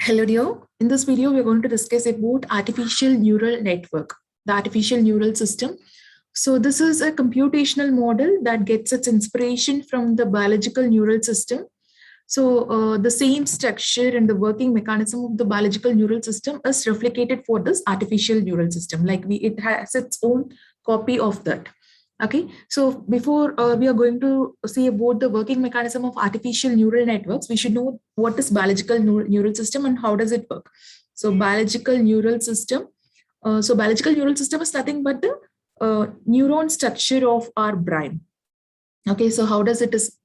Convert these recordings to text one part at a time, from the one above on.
Hello dear. In this video, we're going to discuss about artificial neural network, the artificial neural system. So this is a computational model that gets its inspiration from the biological neural system. So the same structure and the working mechanism of the biological neural system is replicated for this artificial neural system. It has its own copy of that. Okay, so before we are going to see about the working mechanism of artificial neural networks, we should know what is biological neural system and how does it work. So biological neural system. Biological neural system is nothing but the neuron structure of our brain. Okay, so how does it is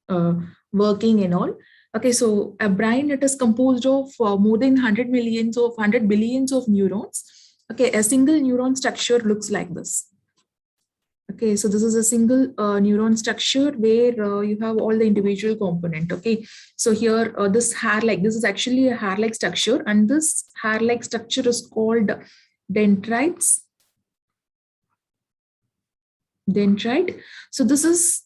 working and all? Okay, so a brain, it is composed of more than 100 millions of 100 billions of neurons. Okay, a single neuron structure looks like this. Okay, so this is a single neuron structure where you have all the individual component. Okay, so here this is actually a hair-like structure, and this hair-like structure is called dendrites. Dendrite. So this is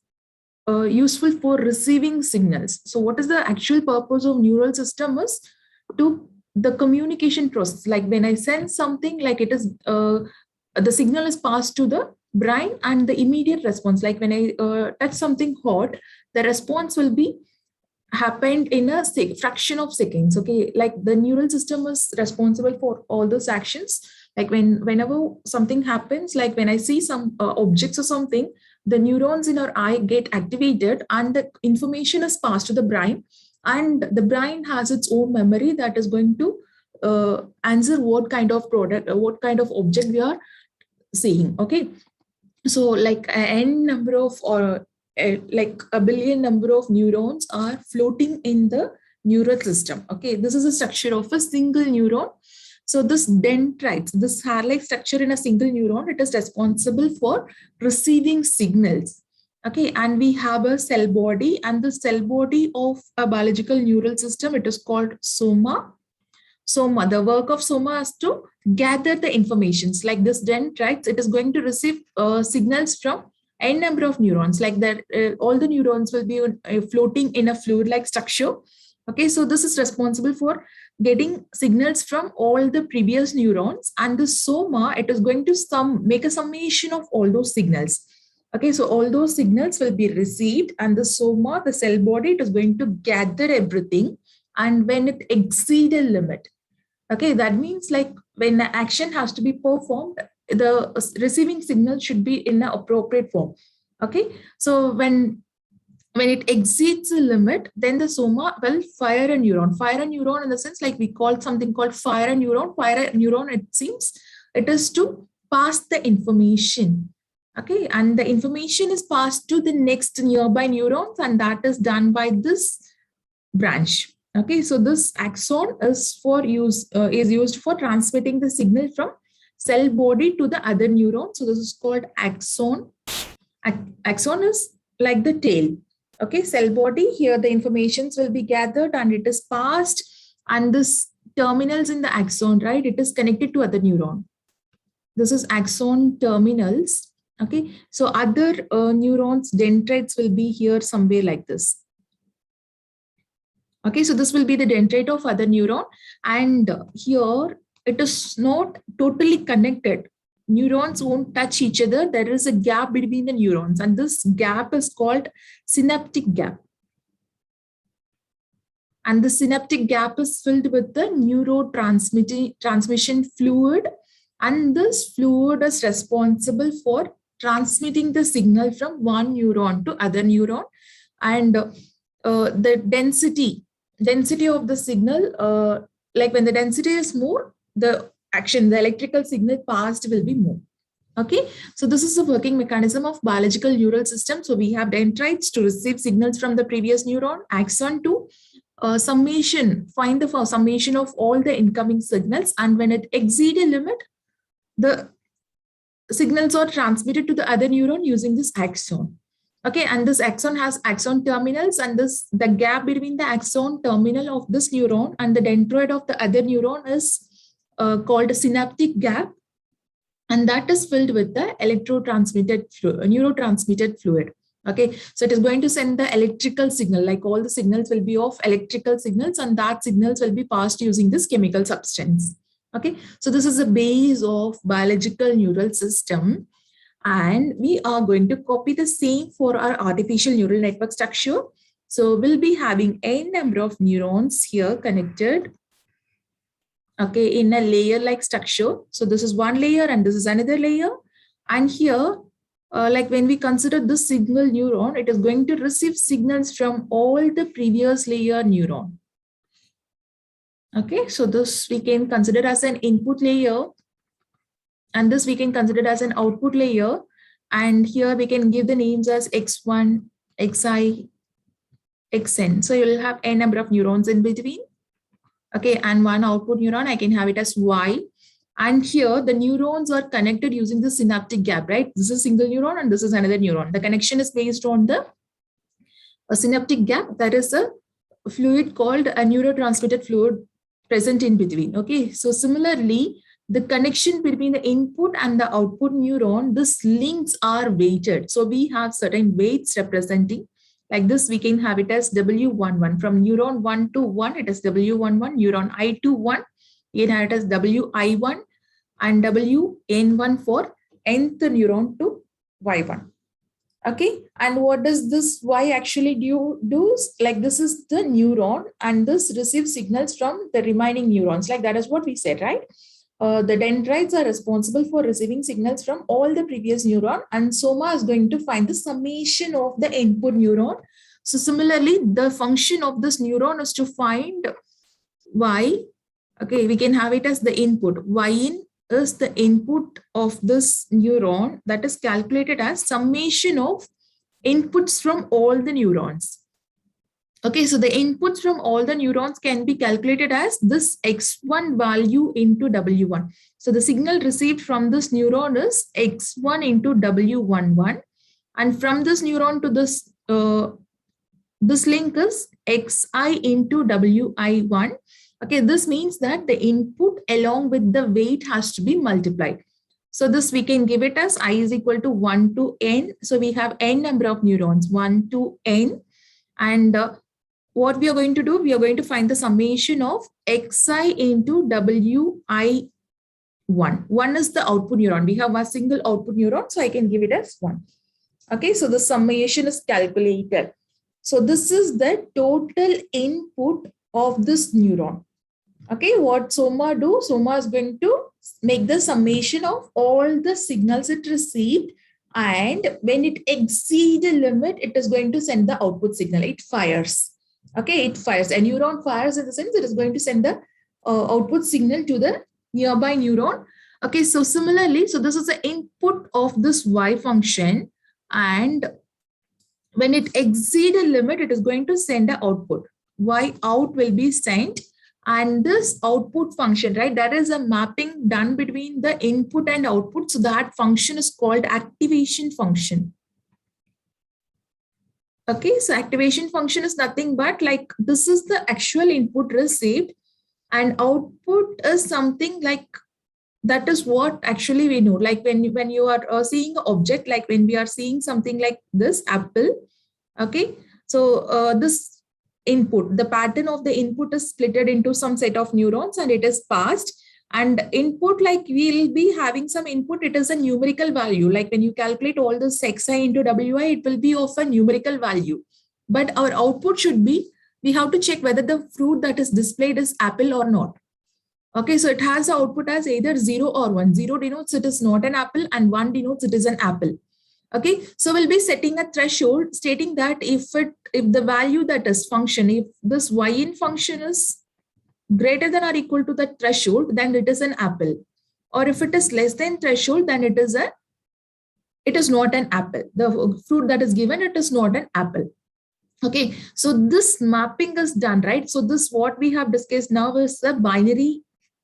useful for receiving signals. So what is the actual purpose of neural system is to the communication process. Like when I send something, like it is the signal is passed to the brain and the immediate response. Like when I touch something hot, the response will be happened in a fraction of seconds. Okay, like the neural system is responsible for all those actions. Like whenever something happens, like when I see some objects or something, the neurons in our eye get activated and the information is passed to the brain, and the brain has its own memory that is going to answer what kind of product, what kind of object we are seeing. Okay, so like n number of or like a billion number of neurons are floating in the neural system. Okay, this is a structure of a single neuron. So this dendrites, this hair-like structure in a single neuron, it is responsible for receiving signals. Okay, and we have a cell body, and the cell body of a biological neural system, it is called soma. Soma, the work of soma is to gather the informations. Like this dendrites, it is going to receive signals from n number of neurons. Like that, all the neurons will be floating in a fluid-like structure. Okay, so this is responsible for getting signals from all the previous neurons, and the soma, it is going to make a summation of all those signals. Okay, so all those signals will be received, and the soma, the cell body, it is going to gather everything. And when it exceeds a limit, okay, that means like when the action has to be performed, the receiving signal should be in an appropriate form. Okay, so when it exceeds the limit, then the soma will fire a neuron. Fire a neuron in the sense, like we call something called fire a neuron. Fire a neuron, it seems it is to pass the information. Okay, and the information is passed to the next nearby neurons, and that is done by this branch. Okay, so this axon is used for transmitting the signal from cell body to the other neuron. So this is called axon. Axon is like the tail. Okay, cell body, here the informations will be gathered and it is passed, and this terminals in the axon, right, it is connected to other neuron. This is axon terminals. Okay, so other neurons, dendrites, will be here somewhere like this. Okay, so this will be the dendrite of other neuron, and here it is not totally connected. Neurons won't touch each other. There is a gap between the neurons, and this gap is called synaptic gap. And the synaptic gap is filled with the neurotransmission fluid, and this fluid is responsible for transmitting the signal from one neuron to other neuron, and the density of the signal, like when the density is more, the electrical signal passed will be more. Okay, so this is the working mechanism of biological neural system. So we have dendrites to receive signals from the previous neuron, axon to find the summation of all the incoming signals, and when it exceeds a limit, the signals are transmitted to the other neuron using this axon. Okay, and this axon has axon terminals, and the gap between the axon terminal of this neuron and the dendroid of the other neuron is called a synaptic gap, and that is filled with the neurotransmitted fluid. Okay, so it is going to send the electrical signal, like all the signals will be of electrical signals, and that signals will be passed using this chemical substance. Okay, so this is the base of biological neural system. And we are going to copy the same for our artificial neural network structure. So we'll be having n number of neurons here connected, okay, in a layer-like structure. So this is one layer and this is another layer. And here, like when we consider this single neuron, it is going to receive signals from all the previous layer neuron. Okay, so this we can consider as an input layer, and this we can consider as an output layer. And here we can give the names as x1, xi, xn. So you'll have n number of neurons in between. Okay, and one output neuron, I can have it as y. And here the neurons are connected using the synaptic gap, right? This is a single neuron and this is another neuron. The connection is based on the synaptic gap, that is a fluid called a neurotransmitter fluid present in between. Okay, so similarly, the connection between the input and the output neuron, these links are weighted. So we have certain weights representing. Like this, we can have it as W11. From neuron 1 to 1, it is W11. Neuron I to 1, you can have it as WI1, and WN1 for nth neuron to Y1. Okay, and what does this Y actually do? Like this is the neuron, and this receives signals from the remaining neurons. Like that is what we said, right? The dendrites are responsible for receiving signals from all the previous neuron, and soma is going to find the summation of the input neuron. So similarly, the function of this neuron is to find y. Okay, we can have it as the input. Y-in is the input of this neuron, that is calculated as summation of inputs from all the neurons. Okay, so the inputs from all the neurons can be calculated as this x1 value into w1. So the signal received from this neuron is x1 into w11, and from this neuron to this link is xi into wi1. Okay, this means that the input along with the weight has to be multiplied. So this we can give it as I is equal to 1 to n. So we have n number of neurons, 1 to n. And what we are going to do, we are going to find the summation of xi into wi1. 1 is the output neuron. We have a single output neuron, so I can give it as 1. Okay, so the summation is calculated. So this is the total input of this neuron. Okay, what soma do? Soma is going to make the summation of all the signals it received, and when it exceeds the limit, it is going to send the output signal. It fires. Okay, it fires. A neuron fires in the sense it is going to send the output signal to the nearby neuron. Okay, so similarly, so this is the input of this y function, and when it exceeds a limit, it is going to send an output. Y out will be sent, and this output function, right, that is a mapping done between the input and output. So that function is called activation function. Okay, so activation function is nothing but like this is the actual input received, and output is something like that is what actually we know. Like when you are seeing an object, like when we are seeing something like this apple. Okay, so this input, the pattern of the input is splitted into some set of neurons and it is passed. And input, like we'll be having some input, it is a numerical value. Like when you calculate all this xi into wi, it will be of a numerical value. But our output should be, we have to check whether the fruit that is displayed is apple or not. Okay, so it has the output as either 0 or 1. 0 denotes it is not an apple and 1 denotes it is an apple. Okay, so we'll be setting a threshold stating that if the value that is function, if this y-in function is greater than or equal to the threshold, then it is an apple. Or if it is less than threshold, then it is not an apple. The fruit that is given, it is not an apple. Okay, so this mapping is done, right? So this what we have discussed now is the binary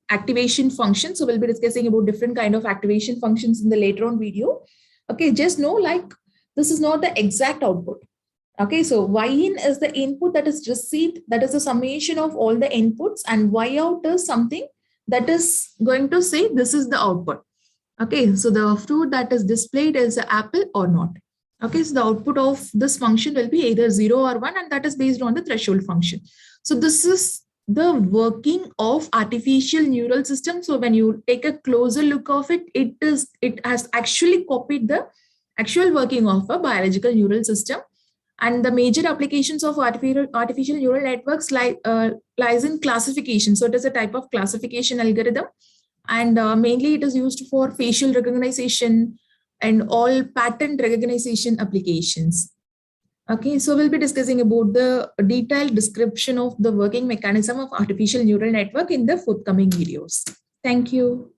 activation function. So we'll be discussing about different kind of activation functions in the later on video. Okay, just know like this is not the exact output. Okay, so y-in is the input that is received, that is the summation of all the inputs, and y-out is something that is going to say this is the output. Okay, so the fruit that is displayed is an apple or not. Okay, so the output of this function will be either 0 or 1, and that is based on the threshold function. So this is the working of artificial neural system. So when you take a closer look of it, it has actually copied the actual working of a biological neural system. And the major applications of artificial neural networks lies in classification. So it is a type of classification algorithm, and mainly it is used for facial recognition and all pattern recognition applications. Okay, so we'll be discussing about the detailed description of the working mechanism of artificial neural network in the forthcoming videos. Thank you.